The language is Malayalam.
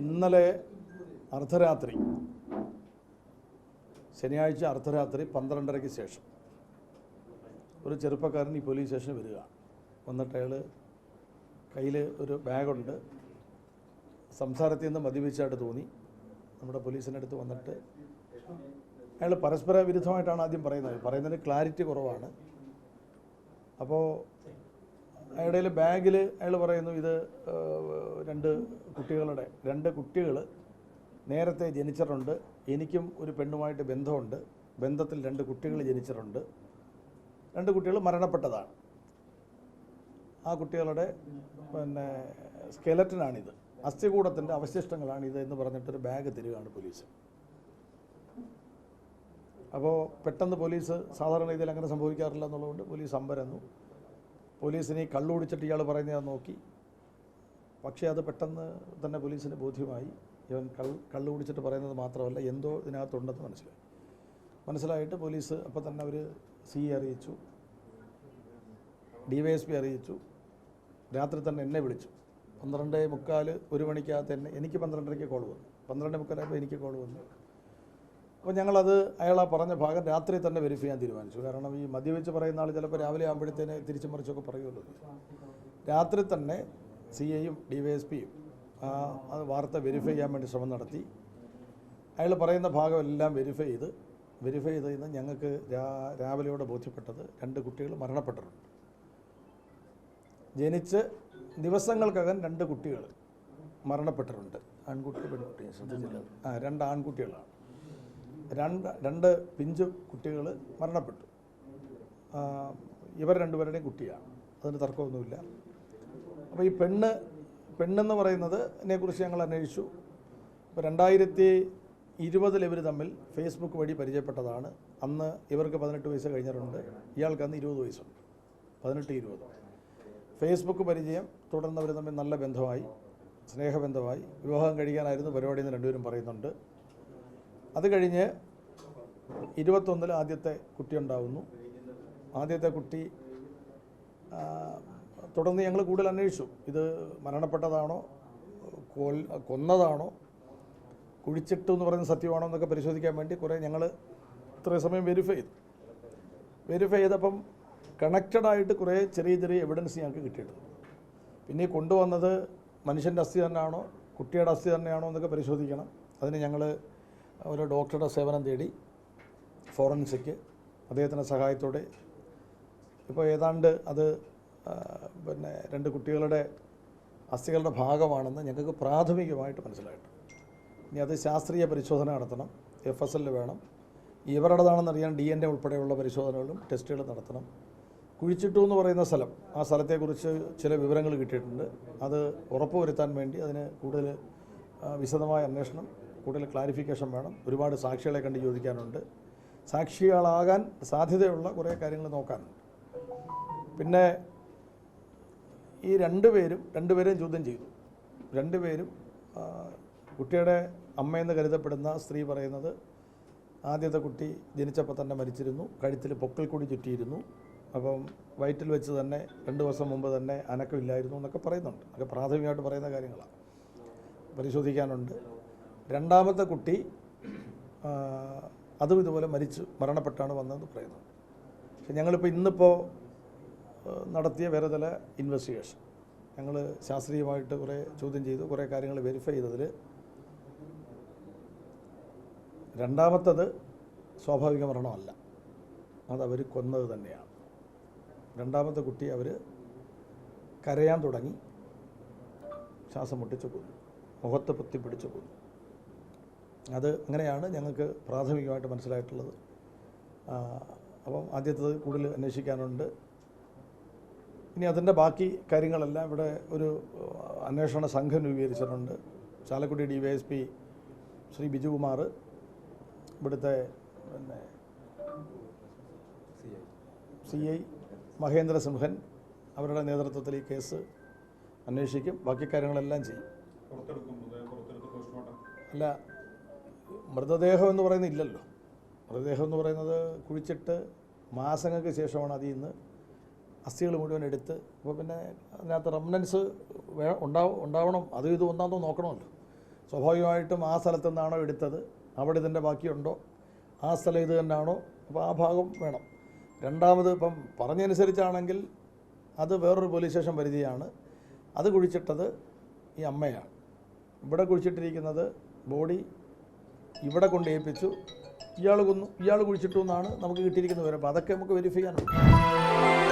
ഇന്നലെ അർദ്ധരാത്രി, ശനിയാഴ്ച അർദ്ധരാത്രി 12:30-ക്ക് ശേഷം ഒരു ചെറുപ്പക്കാരൻ ഈ പോലീസ് സ്റ്റേഷനിൽ വരിക. വന്നിട്ട് അയാൾ കയ്യിൽ ഒരു ബാഗുണ്ട്. സംസാരത്തിൽ നിന്ന് മദ്യപിച്ചായിട്ട് തോന്നി. നമ്മുടെ പോലീസിൻ്റെ അടുത്ത് വന്നിട്ട് അയാൾ പരസ്പര വിരുദ്ധമായിട്ടാണ് ആദ്യം പറയുന്നതിന് ക്ലാരിറ്റി കുറവാണ്. അപ്പോൾ അയാളുടെ ബാഗിൽ അയാൾ പറയുന്നു ഇത് രണ്ട് കുട്ടികൾ നേരത്തെ ജനിച്ചിട്ടുണ്ട്, എനിക്കും ഒരു പെണ്ണുമായിട്ട് ബന്ധമുണ്ട്, ബന്ധത്തിൽ 2 കുട്ടികൾ ജനിച്ചിട്ടുണ്ട്, 2 കുട്ടികൾ മരണപ്പെട്ടതാണ്, ആ കുട്ടികളുടെ സ്കെലറ്റനാണിത്, അസ്ഥികൂടത്തിൻ്റെ അവശിഷ്ടങ്ങളാണിത് എന്ന് പറഞ്ഞിട്ടൊരു ബാഗ് തരികയാണ് പോലീസ്. അപ്പോൾ പെട്ടെന്ന് പോലീസ്, സാധാരണ രീതിയിൽ അങ്ങനെ സംഭവിക്കാറില്ല എന്നുള്ളതുകൊണ്ട് പോലീസ് അമ്പരന്നു. പോലീസിന് ഈ കള്ളു കുടിച്ചിട്ട് ഇയാൾ പറയുന്നത് നോക്കി. പക്ഷേ അത് പെട്ടെന്ന് തന്നെ പോലീസിന് ബോധ്യമായി ഇവൻ കള്ളു കുടിച്ചിട്ട് പറയുന്നത് മാത്രമല്ല, എന്തോ ഇതിനകത്തുണ്ടെന്ന് മനസ്സിലായിട്ട് പോലീസ് അപ്പോൾ തന്നെ അവർ CE അറിയിച്ചു, DYSP അറിയിച്ചു. രാത്രി തന്നെ എന്നെ വിളിച്ചു. 12:45 1 മണിക്കകത്ത് എനിക്ക് 12:30-ക്ക് കോൾ വന്നു. 12:45 എനിക്ക് കോൾ വന്നു. അപ്പോൾ ഞങ്ങളത് അയാളാ പറഞ്ഞ ഭാഗം രാത്രി തന്നെ വെരിഫൈ ചെയ്യാൻ തീരുമാനിച്ചു. കാരണം ഈ മദ്യവെച്ച് പറയുന്ന ആൾ ചിലപ്പോൾ രാവിലെ ആകുമ്പോഴത്തേന് തിരിച്ചു മറിച്ചൊക്കെ പറയുമല്ലോ. രാത്രി തന്നെ CIയും DYSPയും അത് വാർത്ത വെരിഫൈ ചെയ്യാൻ വേണ്ടി ശ്രമം നടത്തി. അയാൾ പറയുന്ന ഭാഗമെല്ലാം വെരിഫൈ ചെയ്ത് ഞങ്ങൾക്ക് രാവിലെയോടെ ബോധ്യപ്പെട്ടത് 2 കുട്ടികൾ മരണപ്പെട്ടിട്ടുണ്ട്. ജനിച്ച് ദിവസങ്ങൾക്കകം 2 കുട്ടികൾ മരണപ്പെട്ടിട്ടുണ്ട്. ആൺകുട്ടി പെൺകുട്ടി ശ്രദ്ധിച്ചില്ല. 2 ആൺകുട്ടികളാണ്. 2 പിഞ്ചു കുട്ടികൾ മരണപ്പെട്ടു. ഇവർ 2 പേരുടെയും കുട്ടിയാണ്, അതിന് തർക്കമൊന്നുമില്ല. അപ്പോൾ ഈ പെണ്ണെന്ന് പറയുന്നതിനെക്കുറിച്ച് ഞങ്ങൾ അന്വേഷിച്ചു. ഇപ്പോൾ 2020 ഇവർ തമ്മിൽ ഫേസ്ബുക്ക് വഴി പരിചയപ്പെട്ടതാണ്. അന്ന് ഇവർക്ക് 18 വയസ്സ് കഴിഞ്ഞിട്ടുണ്ട്, ഇയാൾക്ക് അന്ന് 20 വയസ്സുണ്ട്. 18-20 ഫേസ്ബുക്ക് പരിചയം. തുടർന്ന് അവർ തമ്മിൽ നല്ല ബന്ധമായി, സ്നേഹബന്ധമായി. വിവാഹം കഴിക്കാനായിരുന്നു പരിപാടിയെന്ന് 2 പേരും പറയുന്നുണ്ട്. അത് കഴിഞ്ഞ് 21 ആദ്യത്തെ കുട്ടി ഉണ്ടാകുന്നു. ആദ്യത്തെ കുട്ടി തുടർന്ന് ഞങ്ങൾ കൂടുതൽ അന്വേഷിച്ചു. ഇത് മരണപ്പെട്ടതാണോ, കൊന്നതാണോ, കുഴിച്ചിട്ടു എന്ന് പറയുന്ന സത്യമാണോ എന്നൊക്കെ പരിശോധിക്കാൻ വേണ്ടി ഞങ്ങൾ ഇത്രയും സമയം വെരിഫൈ ചെയ്തപ്പം കണക്റ്റഡായിട്ട് കുറേ ചെറിയ എവിഡൻസ് ഞങ്ങൾക്ക് കിട്ടിയിട്ടുണ്ട്. പിന്നെ കൊണ്ടുവന്നത് മനുഷ്യൻ്റെ അസ്ഥി തന്നെയാണോ, കുട്ടിയുടെ അസ്ഥി തന്നെയാണോ എന്നൊക്കെ പരിശോധിക്കണം. അതിന് ഞങ്ങൾ ഒരു ഡോക്ടറുടെ സേവനം തേടി, ഫോറൻസിക് അദ്ദേഹത്തിൻ്റെ സഹായത്തോടെ. ഇപ്പോൾ ഏതാണ്ട് അത് 2 കുട്ടികളുടെ അസ്ഥികളുടെ ഭാഗമാണെന്ന് ഞങ്ങൾക്ക് പ്രാഥമികമായിട്ട് മനസ്സിലായിട്ടുണ്ട്. ഇനി അത് ശാസ്ത്രീയ പരിശോധന നടത്തണം, FSL വേണം. ഇവരുടേതാണെന്നറിയാൻ DNA ഉൾപ്പെടെയുള്ള പരിശോധനകളും ടെസ്റ്റുകളും നടത്തണം. കുഴിച്ചിട്ടു എന്ന് പറയുന്ന സ്ഥലം, ആ സ്ഥലത്തെക്കുറിച്ച് ചില വിവരങ്ങൾ കിട്ടിയിട്ടുണ്ട്. അത് ഉറപ്പുവരുത്താൻ വേണ്ടി അതിന് കൂടുതൽ വിശദമായ അന്വേഷണം, കൂടുതൽ ക്ലാരിഫിക്കേഷൻ വേണം. ഒരുപാട് സാക്ഷികളെ കണ്ട് ചോദിക്കാനുണ്ട്. സാക്ഷികളാകാൻ സാധ്യതയുള്ള കുറേ കാര്യങ്ങൾ നോക്കാനുണ്ട്. പിന്നെ ഈ 2 പേരെയും ചോദ്യം ചെയ്തു. 2 പേരും കുട്ടിയുടെ അമ്മയെന്ന് കരുതപ്പെടുന്ന സ്ത്രീ പറയുന്നത് ആദ്യത്തെ കുട്ടി ജനിച്ചപ്പോൾ തന്നെ മരിച്ചിരുന്നു, കഴുത്തിൽ പൊക്കിൾ കൂടി ചുറ്റിയിരുന്നു, അപ്പം വയറ്റിൽ വെച്ച് തന്നെ 2 ദിവസം മുമ്പ് തന്നെ അനക്കമില്ലായിരുന്നു എന്നൊക്കെ പറയുന്നുണ്ട്. അതൊക്കെ പ്രാഥമികമായിട്ട് പറയുന്ന കാര്യങ്ങളാണ്, പരിശോധിക്കാനുണ്ട്. 2ാമത്തെ കുട്ടി അതും ഇതുപോലെ മരണപ്പെട്ടാണ് വന്നതെന്ന് പറയുന്നു. പക്ഷെ ഞങ്ങളിപ്പോൾ ഇന്നിപ്പോൾ നടത്തിയ വേറെ ചില ഇൻവെസ്റ്റിഗേഷൻ, ഞങ്ങൾ ശാസ്ത്രീയമായിട്ട് കുറേ ചോദ്യം ചെയ്തു, കുറേ കാര്യങ്ങൾ വെരിഫൈ ചെയ്തതിൽ 2ാമത്തത് സ്വാഭാവിക മരണമല്ല, അതവർ കൊന്നത് തന്നെയാണ്. 2ാമത്തെ കുട്ടി അവർ കരയാൻ തുടങ്ങി, ശ്വാസം മുട്ടിച്ച് കൊന്നു, മുഖത്ത് പൊത്തി പിടിച്ച് കൊന്നു. അത് അങ്ങനെയാണ് ഞങ്ങൾക്ക് പ്രാഥമികമായിട്ട് മനസ്സിലായിട്ടുള്ളത്. അപ്പം ആദ്യത്തേത് കൂടുതൽ അന്വേഷിക്കാനുണ്ട്. ഇനി അതിൻ്റെ ബാക്കി കാര്യങ്ങളെല്ലാം ഇവിടെ ഒരു അന്വേഷണ സംഘം രൂപീകരിച്ചിട്ടുണ്ട്. ചാലക്കുടി DYSP ശ്രീ ബിജുകുമാർ, ഇവിടുത്തെ CI മഹേന്ദ്ര സിംഹൻ, അവരുടെ നേതൃത്വത്തിൽ ഈ കേസ് അന്വേഷിക്കും. ബാക്കി കാര്യങ്ങളെല്ലാം ചെയ്യും. അല്ല, മൃതദേഹം എന്ന് പറയുന്നത് ഇല്ലല്ലോ. മൃതദേഹം എന്ന് പറയുന്നത് കുഴിച്ചിട്ട് മാസങ്ങൾക്ക് ശേഷമാണ് അതിൽ നിന്ന് അസ്ഥികൾ മുഴുവൻ എടുത്ത്. അപ്പോൾ പിന്നെ അതിനകത്ത് റെമനൻസ് ഉണ്ടാവണം, അതും ഇതും ഒന്നാമതോ നോക്കണമല്ലോ. സ്വാഭാവികമായിട്ടും ആ സ്ഥലത്തു നിന്നാണോ എടുത്തത്, അവിടെ ഇതിൻ്റെ ബാക്കിയുണ്ടോ, ആ സ്ഥലം ഇത് തന്നെയാണോ, അപ്പോൾ ആ ഭാഗം വേണം. രണ്ടാമത് ഇപ്പം പറഞ്ഞതനുസരിച്ചാണെങ്കിൽ അത് വേറൊരു പോലീസ് സ്റ്റേഷൻ പരിധിയാണ്. അത് കുഴിച്ചിട്ടത് ഈ അമ്മയാണ്. ഇവിടെ കുഴിച്ചിട്ടിരിക്കുന്നത് ബോഡി ഇവിടെ കൊണ്ട് ഏൽപ്പിച്ചു, ഇയാൾ കൊന്നു, ഇയാൾ കുഴിച്ചിട്ടു എന്നാണ് നമുക്ക് കിട്ടിയിരിക്കുന്ന വിവരം. അപ്പോൾ അതൊക്കെ നമുക്ക് വെരിഫൈ ചെയ്യാനുണ്ട്.